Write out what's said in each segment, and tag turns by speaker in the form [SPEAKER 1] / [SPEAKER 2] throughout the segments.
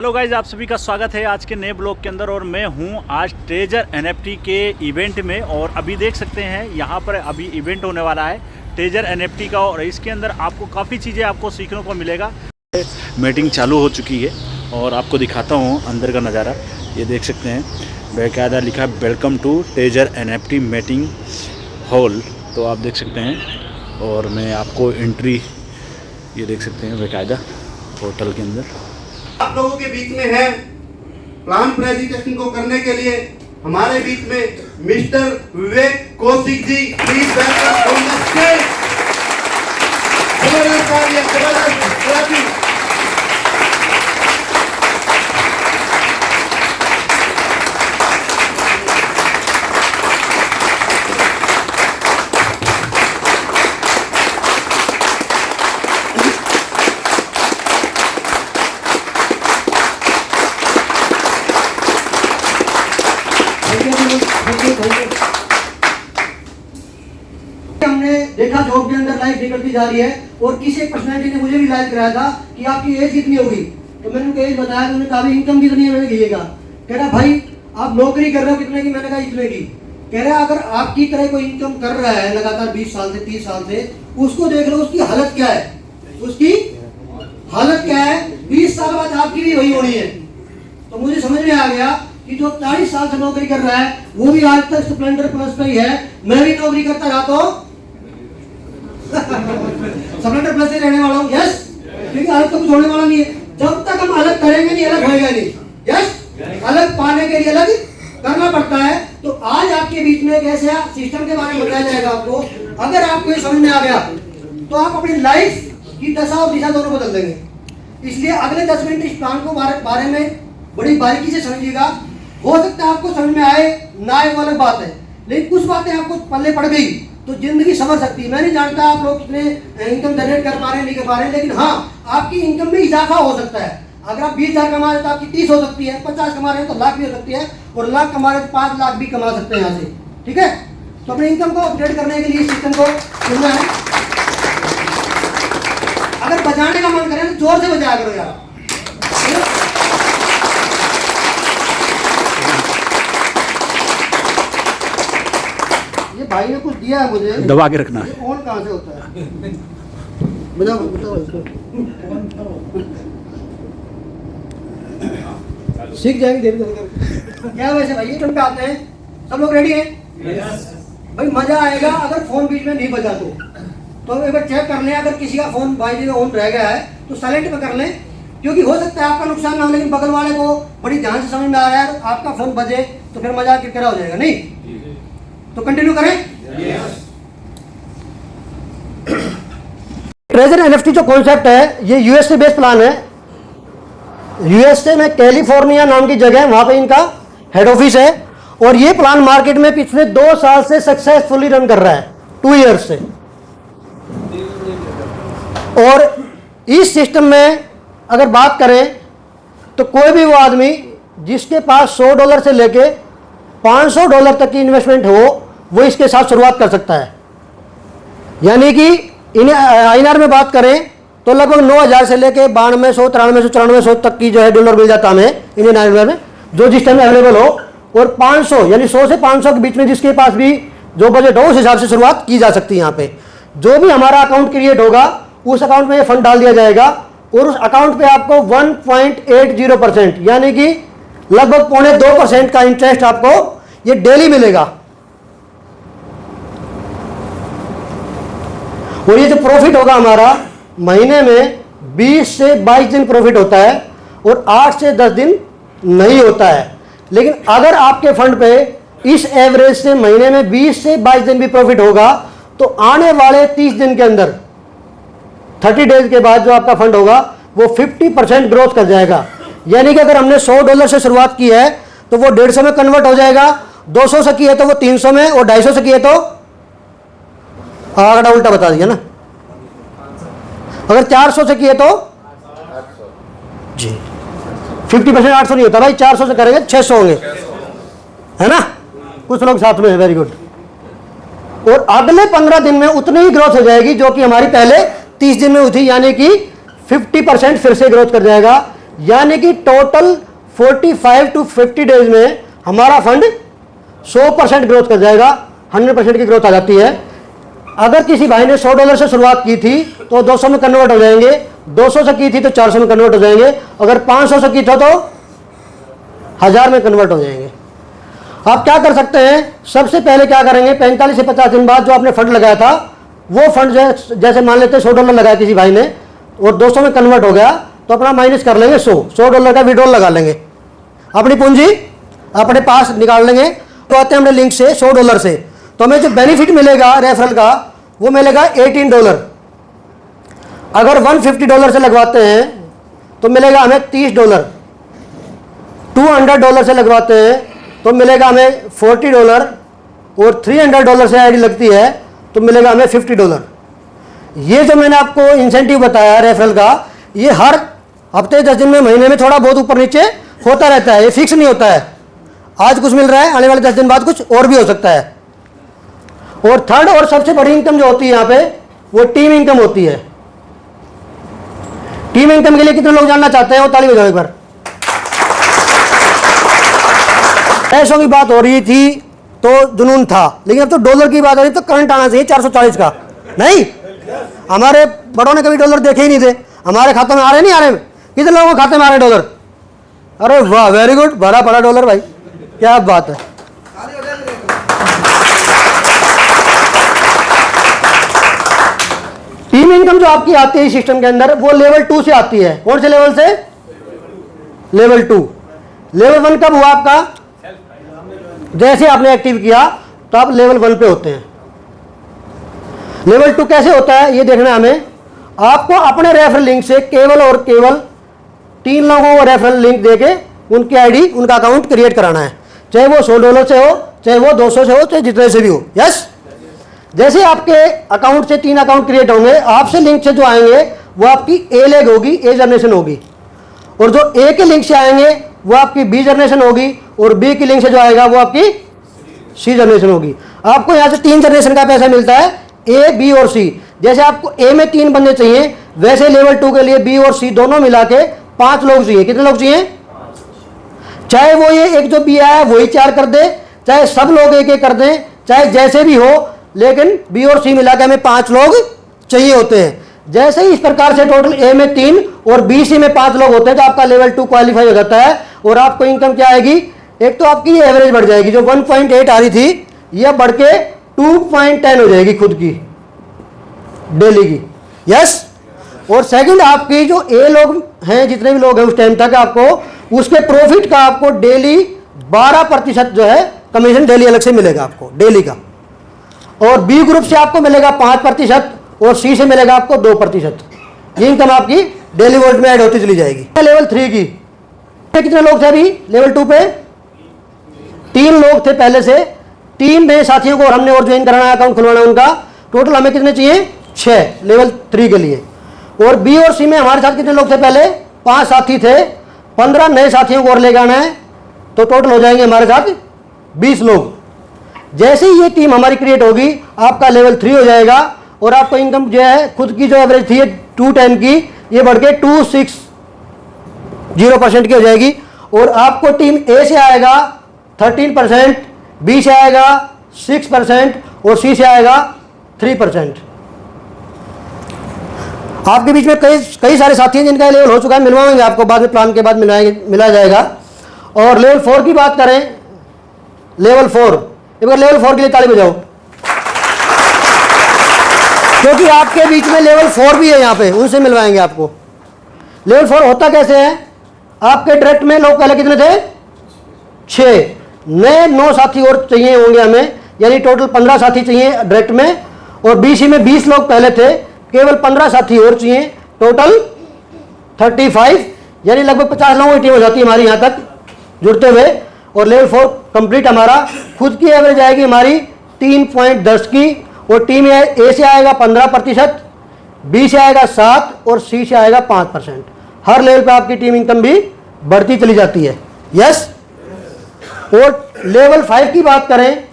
[SPEAKER 1] Hello guys, आप सभी का स्वागत है आज के नए ब्लॉग के अंदर। और मैं हूं आज ट्रेजर एनएफटी के इवेंट में। और अभी देख सकते हैं यहाँ पर अभी इवेंट होने वाला है ट्रेजर एनएफटी का, और इसके अंदर आपको काफ़ी चीज़ें आपको सीखने को मिलेगा। मीटिंग चालू हो चुकी है और आपको दिखाता हूँ अंदर का नज़ारा। ये देख सकते हैं बाकायदा लिखा है welcome to treasure NFT meeting hall, तो आप देख सकते हैं। और मैं आपको एंट्री ये देख सकते हैं बाकायदा होटल के अंदर।
[SPEAKER 2] आप लोगों के बीच में है प्लान प्रेजेंटेशन को करने के लिए हमारे बीच में mister Vivek Kaushik ji, please welcome on the stage.
[SPEAKER 3] हमने देखा जॉब के अंदर लाइफ निकलती जा रही है, और किसी एक पर्सनैलिटी ने मुझे भी लाइव कराया था कि आपकी एज कितनी होगी, तो मैंने उनको एज बताया। तो उन्होंने कहा भाई इनकम कितनी है, मैंने कहिएगा। कह रहा भाई आप नौकरी कर रहे हो कितने की, मैंने कहा इतने की। कह रहा अगर आपकी तरह कोई इनकम कर रहा है लगातार 20 साल से 30 साल से, उसको देख लो उसकी हालत क्या है, उसकी हालत क्या है। 20 साल बाद आपकी भी वही होनी है। तो मुझे समझ में आ गया कि जो 40 साल से नौकरी कर रहा है वो भी आज तक स्प्लेंडर प्लस पे ही है। मैं भी नौकरी करता रहा तो स्प्लेंडर प्लस से रहने वाला हूँ। यस, क्योंकि अलग तो कुछ होने वाला नहीं है। जब तक हम अलग करेंगे नहीं, अलग होएगा नहीं। यस, अलग पाने के लिए अलग करना पड़ता है। तो आज आपके बीच में कैसे सिस्टम के बारे में बताया जाएगा आपको। अगर आपको ये समझ में आ गया तो आप अपनी लाइफ की दशा और दिशा दोनों बदल देंगे। इसलिए अगले 10 मिनट इस प्लान को बारे में बड़ी बारीकी से समझिएगा। हो सकता है आपको समझ में आए ना आए, वो अलग बात है, लेकिन कुछ बातें आपको पल्ले पड़ गई तो जिंदगी समझ सकती है। मैं नहीं जानता आप लोग कितने इनकम जनरेट कर पा रहे हैं नहीं कर पा रहे हैं, लेकिन हाँ आपकी इनकम में इजाफा हो सकता है। अगर आप 20,000 कमा रहे हैं तो आपकी 30 हो सकती है, 50 कमा रहे हैं तो लाख भी हो सकती है, और लाख कमा रहे हैं तो 5 लाख भी कमा सकते हैं यहाँ से। ठीक है, तो अपने इनकम को अपडेट करने के लिए सिस्टम को चुनना है। अगर बजाने का मन करे तो जोर से बजाया करो यार। भाई ने कुछ दिया है मुझे,
[SPEAKER 1] दबा के रखना है।
[SPEAKER 3] ऑन कहाँ से होता है, बताओ इसको। सीख जाएंगे धीरे धीरे। क्या वैसे भाई तुम पे आते हैं, सब लोग रेडी हैं? भाई मजा आएगा अगर फोन बीच में नहीं बजा तो एक बार चेक कर लें। अगर किसी का फोन बाई ऑन रह गया है तो साइलेंट पे कर लें, क्योंकि हो सकता है आपका नुकसान ना हो, लेकिन बगल वाले को बड़ी ध्यान से समझ में आ रहा है आपका फोन बजे तो फिर मजा किरकिरा हो जाएगा। नहीं तो कंटिन्यू करें। ट्रेजर एनएफटी जो कॉन्सेप्ट है ये यूएसए बेस्ड प्लान है। यूएसए में कैलिफोर्निया नाम की जगह है, वहां पे इनका हेड ऑफिस है। और ये प्लान मार्केट में पिछले 2 साल से सक्सेसफुली रन कर रहा है, 2 ईयर्स से। और इस सिस्टम में अगर बात करें तो कोई भी वो आदमी जिसके पास $100 से लेके $500 तक की इन्वेस्टमेंट हो वो इसके साथ शुरुआत कर सकता है। यानी कि इन्हें INR में बात करें तो लगभग 9,000 से लेके 9200, 9300, 9400 तक की जो है डॉलर मिल जाता हमें इंडियन INR में, जो जिस टाइम अवेलेबल हो। और 500 यानी 100 से 500 के बीच में जिसके पास भी जो बजट हो उस हिसाब से शुरुआत की जा सकती है। यहाँ पे जो भी हमारा अकाउंट क्रिएट होगा उस अकाउंट में ये फंड डाल दिया जाएगा, और उस अकाउंट पे आपको 1.80% यानी कि लगभग 0.25% का इंटरेस्ट आपको ये डेली मिलेगा। और ये जो प्रॉफिट होगा हमारा महीने में 20 से 22 दिन प्रॉफिट होता है, और 8 से 10 दिन नहीं होता है। लेकिन अगर आपके फंड पे इस एवरेज से महीने में 20 से 22 दिन भी प्रॉफिट होगा तो आने वाले 30 दिन के अंदर 30 डेज के बाद जो आपका फंड होगा वो 50% ग्रोथ कर जाएगा। यानी कि अगर हमने $100 से शुरुआत की है तो वो 150 में कन्वर्ट हो जाएगा, 200 से की है तो वो 300 में, और 250 से की है तो आंकड़ा उल्टा बता दिया ना। अगर 400 से किए तो जी 50% 800 नहीं होता भाई, 400 से करेंगे 600 होंगे, है ना। कुछ लोग साथ में है, वेरी गुड। और अगले 15 दिन में उतनी ही ग्रोथ हो जाएगी जो कि हमारी पहले 30 दिन में हुई थी, यानी कि 50% फिर से ग्रोथ कर जाएगा। यानी कि टोटल 45 टू 50 डेज में हमारा फंड 100% ग्रोथ कर जाएगा, 100% की ग्रोथ आ जाती है। अगर किसी भाई ने $100 से शुरुआत की थी तो 200 में कन्वर्ट हो जाएंगे, 200 से की थी तो 400 में कन्वर्ट हो जाएंगे, अगर 500 से की था तो 1000 में कन्वर्ट हो जाएंगे। आप क्या कर सकते हैं, सबसे पहले क्या करेंगे, 45 से 50 दिन बाद जो आपने फंड लगाया था वो फंड जैसे मान लेते हैं $100 लगाया किसी भाई ने और 200 में कन्वर्ट हो गया तो अपना माइनस कर लेंगे $100 का विड्रॉल लगा लेंगे, अपनी पूंजी अपने पास निकाल लेंगे। तो आते हैं हमने लिंक से $100 से, तो हमें जो बेनिफिट मिलेगा रेफरल का वो मिलेगा $18। अगर $150 से लगवाते हैं तो मिलेगा हमें $30, $200 से लगवाते हैं तो मिलेगा हमें $40 और $300 से आईडी लगती है तो मिलेगा हमें $50। ये जो मैंने आपको इंसेंटिव बताया रेफरल का, ये हर हफ्ते 10 दिन में महीने में थोड़ा बहुत ऊपर नीचे होता रहता है, ये फिक्स नहीं होता है। आज कुछ मिल रहा है, आने वाले 10 दिन बाद कुछ और भी हो सकता है। और थर्ड और सबसे बड़ी इनकम जो होती है यहाँ पे वो टीम इनकम होती है। टीम इनकम के लिए कितने लोग जानना चाहते हैं, वो ताली बजाओ एक बार। पैसों की बात हो रही थी तो जुनून था, लेकिन अब तो डॉलर की बात हो रही तो करंट आना चाहिए 440 का। नहीं, हमारे बड़ों ने कभी डॉलर देखे ही नहीं थे, हमारे खातों में आ रहे नहीं आ रहे, कितने लोगों के खाते में आ रहे डॉलर? अरे वाह, वेरी गुड, भरा पड़ा डॉलर भाई, क्या बात है। टीम इनकम जो आपकी आती है सिस्टम के अंदर वो लेवल 2 से आती है। कौन से लेवल से? लेवल 2। लेवल 1 कब हुआ आपका? जैसे आपने एक्टिव किया तो आप लेवल 1 पे होते हैं। लेवल 2 कैसे होता है ये देखना हमें। आपको अपने रेफरल लिंक से केवल और केवल 3 लोगों को रेफरल लिंक देके उनकी आईडी, उनका अकाउंट क्रिएट कराना है, चाहे वो $100 से हो, चाहे वो 200 से हो, चाहे जितने से भी हो। यस, जैसे आपके अकाउंट से 3 अकाउंट क्रिएट होंगे, आपसे लिंक से जो आएंगे वो आपकी ए लेग होगी, ए जनरेशन होगी, और जो ए के लिंक से आएंगे वो आपकी बी जनरेशन होगी, और बी की लिंक से जो आएगा वो आपकी सी जनरेशन होगी। आपको यहाँ से 3 जनरेशन का पैसा मिलता है, ए, बी और सी। जैसे आपको ए में 3 बंदे चाहिए, वैसे लेवल 2 के लिए बी और सी दोनों मिला के 5 लोग चाहिए। कितने लोग चाहिए? चाहे वो ये एक जो बी आया वही 4 कर दे, चाहे सब लोग एक एक कर दें, चाहे जैसे भी हो, लेकिन बी और सी मिला के हमें 5 लोग चाहिए होते हैं। जैसे ही इस प्रकार से टोटल ए में 3 और बी सी में 5 लोग होते हैं तो आपका लेवल 2 क्वालिफाई हो जाता है। और आपको इनकम क्या आएगी? एक तो आपकी ये एवरेज बढ़ जाएगी, जो 1.8 आ रही थी यह बढ़ के 2.10 हो जाएगी खुद की डेली की। यस, और सेकंड आपकी जो ए लोग हैं, जितने भी लोग हैं उस टाइम तक, आपको उसके प्रॉफिट का आपको डेली 12% जो है कमीशन डेली अलग से मिलेगा आपको डेली का। और बी ग्रुप से आपको मिलेगा 5% और सी से मिलेगा आपको 2%। ये इनकम आपकी डेली वॉलेट में ऐड होती चली जाएगी। लेवल 3 की कितने लोग थे अभी लेवल 2 पे? 3 लोग थे पहले से। 3 नए साथियों को हमने और ज्वाइन कराना है, अकाउंट खुलवाना है उनका। टोटल हमें कितने चाहिए? 6 लेवल 3 के लिए। और बी और सी में हमारे साथ कितने लोग थे पहले? 5 साथी थे। 15 नए साथियों को और ले जाना है तो टोटल हो जाएंगे हमारे साथ 20 लोग। जैसे ही ये टीम हमारी क्रिएट होगी आपका लेवल 3 हो जाएगा और आपको इनकम जो है खुद की जो एवरेज थी 210 की, ये बढ़ के 260% की हो जाएगी। और आपको टीम ए से आएगा 13%, बी से आएगा 6% और सी से आएगा 3%। आपके बीच में कई सारे साथी हैं जिनका लेवल हो चुका है, मिलवाएंगे आपको बाद में, प्लान के बाद मिला जाएगा। और लेवल 4 की बात करें, लेवल 4, एक बार लेवल 4 के लिए ताली बजाओ, क्योंकि आपके बीच में लेवल 4 भी है यहाँ पे, उनसे मिलवाएंगे आपको। लेवल 4 होता कैसे है? आपके डायरेक्ट में लोग पहले कितने थे? 6 नए 9 साथी और चाहिए होंगे हमें, यानी टोटल 15 साथी चाहिए डायरेक्ट में। और बीसी में 20 लोग पहले थे, केवल 15 साथी और चाहिए, टोटल 35, यानी लगभग 50 लोगों की टीम हो जाती है हमारी यहाँ तक जुड़ते हुए। और लेवल 4 कंप्लीट हमारा खुद की एवरेज आएगी हमारी 3.10 की। और टीम ए से आएगा 15%, बी से आएगा 7 और सी से आएगा 5%। हर लेवल पे आपकी टीम इनकम भी बढ़ती चली जाती है। यस, और लेवल 5 की बात करें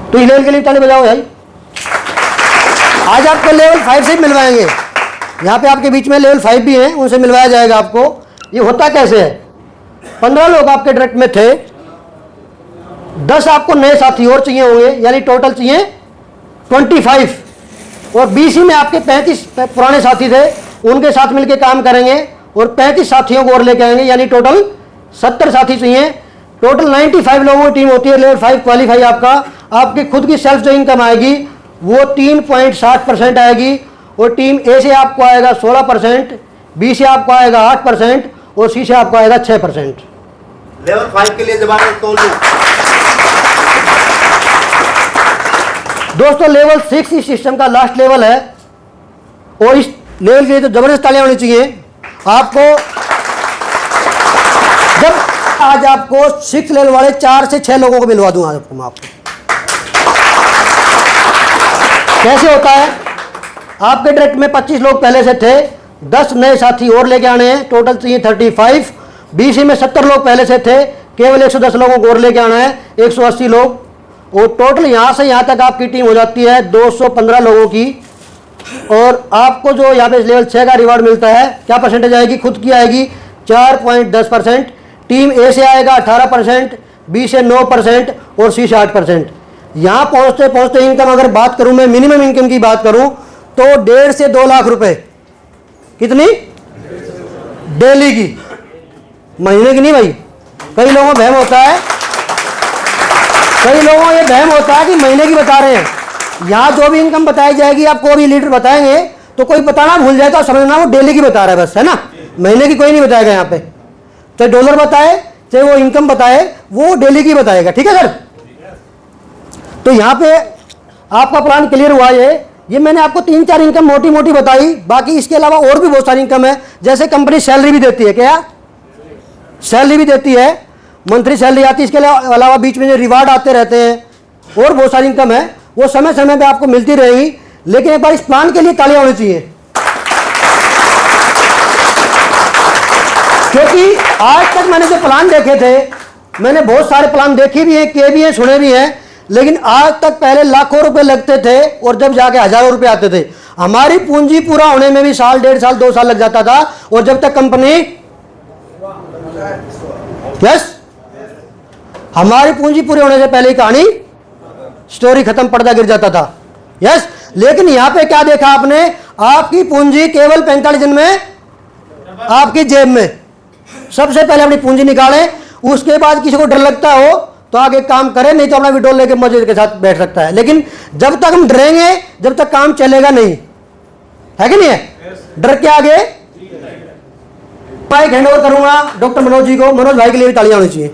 [SPEAKER 3] तो इस लेवल के लिए ताली बजाओ भाई। आज आपको लेवल 5 से मिलवाएंगे। यहाँ पे आपके बीच में लेवल 5 भी हैं, उनसे मिलवाया जाएगा आपको। ये होता कैसे है, 15 लोग आपके डायरेक्ट में थे, 10 आपको नए साथी और चाहिए होंगे, यानी टोटल चाहिए 25, और बीसी में आपके 35 पुराने साथी थे, उनके साथ मिलकर काम करेंगे और 35 साथियों को और लेके आएंगे, यानी टोटल 70 साथी चाहिए। टोटल 95 लोगों की टीम होती है। लेवल 5 क्वालिफाई आपका, आपकी खुद की सेल्फ जो इनकम आएगी वो 3.60% आएगी, और टीम ए से आपको आएगा 16%, बी से आपको आएगा 8% और सी से आपको आएगा 6%।
[SPEAKER 2] लेवल 5 के लिए जवाब तोल दूं।
[SPEAKER 3] दोस्तों लेवल 6 इस सिस्टम का लास्ट लेवल है, और इस लेवल के लिए तो जबरदस्त तालियां होनी चाहिए आपको। जब आज आपको 6 लेवल वाले 4 से 6 लोगों को मिलवा दूंगा आपको। कैसे होता है, आपके डायरेक्ट में 25 लोग पहले से थे, 10 नए साथी और लेके आने हैं, टोटल चाहिए 35। बीसी में 70 लोग पहले से थे, केवल 110 लोगों को और लेके आना है, 180 लोग, और टोटल यहाँ से यहाँ तक आपकी टीम हो जाती है 215 लोगों की। और आपको जो यहाँ पे लेवल 6 का रिवार्ड मिलता है, क्या परसेंटेज आएगी, खुद की आएगी 4.10%, टीम ए से आएगा 18%, बी से 9% और सी से 8%। यहाँ पहुँचते पहुँचते इनकम अगर बात करूँ मैं, मिनिमम इनकम की बात करूँ तो 1.5 से 2 लाख रुपए, कितनी, डेली की, महीने की नहीं भाई। कई लोगों को वहम होता है, कई लोगों को ये वहम होता है कि महीने की बता रहे हैं। यहाँ जो भी इनकम बताई जाएगी, आपको भी लीडर बताएंगे तो कोई बताना भूल जाए तो समझना वो डेली की बता रहा है बस, है ना, महीने की कोई नहीं बताएगा। यहाँ पे चाहे डॉलर बताए चाहे वो इनकम बताए, वो डेली की बताएगा, ठीक है सर। तो यहाँ पे आपका प्लान क्लियर हुआ। ये मैंने आपको 3-4 इनकम मोटी मोटी बताई, बाकी इसके अलावा और भी बहुत सारी इनकम है। जैसे कंपनी सैलरी भी देती है, क्या सैलरी भी देती है, मंथली सैलरी आती है। इसके अलावा बीच में जो रिवार्ड आते रहते हैं और बहुत सारी इनकम है, वो समय समय पे आपको मिलती रहेगी। लेकिन एक बार इस प्लान के लिए तालियां होनी चाहिए, क्योंकि आज तक मैंने जो प्लान देखे थे, मैंने बहुत सारे प्लान देखे भी हैं, किए भी हैं, सुने भी हैं, लेकिन आज तक पहले लाखों रुपए लगते थे और जब जाके हजारों रुपए आते थे। हमारी पूंजी पूरा होने में भी साल, 1.5 साल, 2 साल लग जाता था, और जब तक कंपनी, यस, हमारी पूंजी पूरी होने से पहले ही कहानी, स्टोरी खत्म, पर्दा गिर जाता था, यस। लेकिन यहां पे क्या देखा आपने, आपकी पूंजी केवल 45 दिन में आपकी जेब में। सबसे पहले अपनी पूंजी निकालें, उसके बाद किसी को डर लगता हो तो आगे काम करें, नहीं तो अपना विड्रॉल लेके मजे के साथ बैठ सकता है। लेकिन जब तक हम डरेंगे, जब तक काम चलेगा नहीं, है कि नहीं है। डर के आगे माइक हैंड ओवर करूंगा डॉक्टर मनोज जी को। मनोज भाई के लिए भी तालियां होनी चाहिए।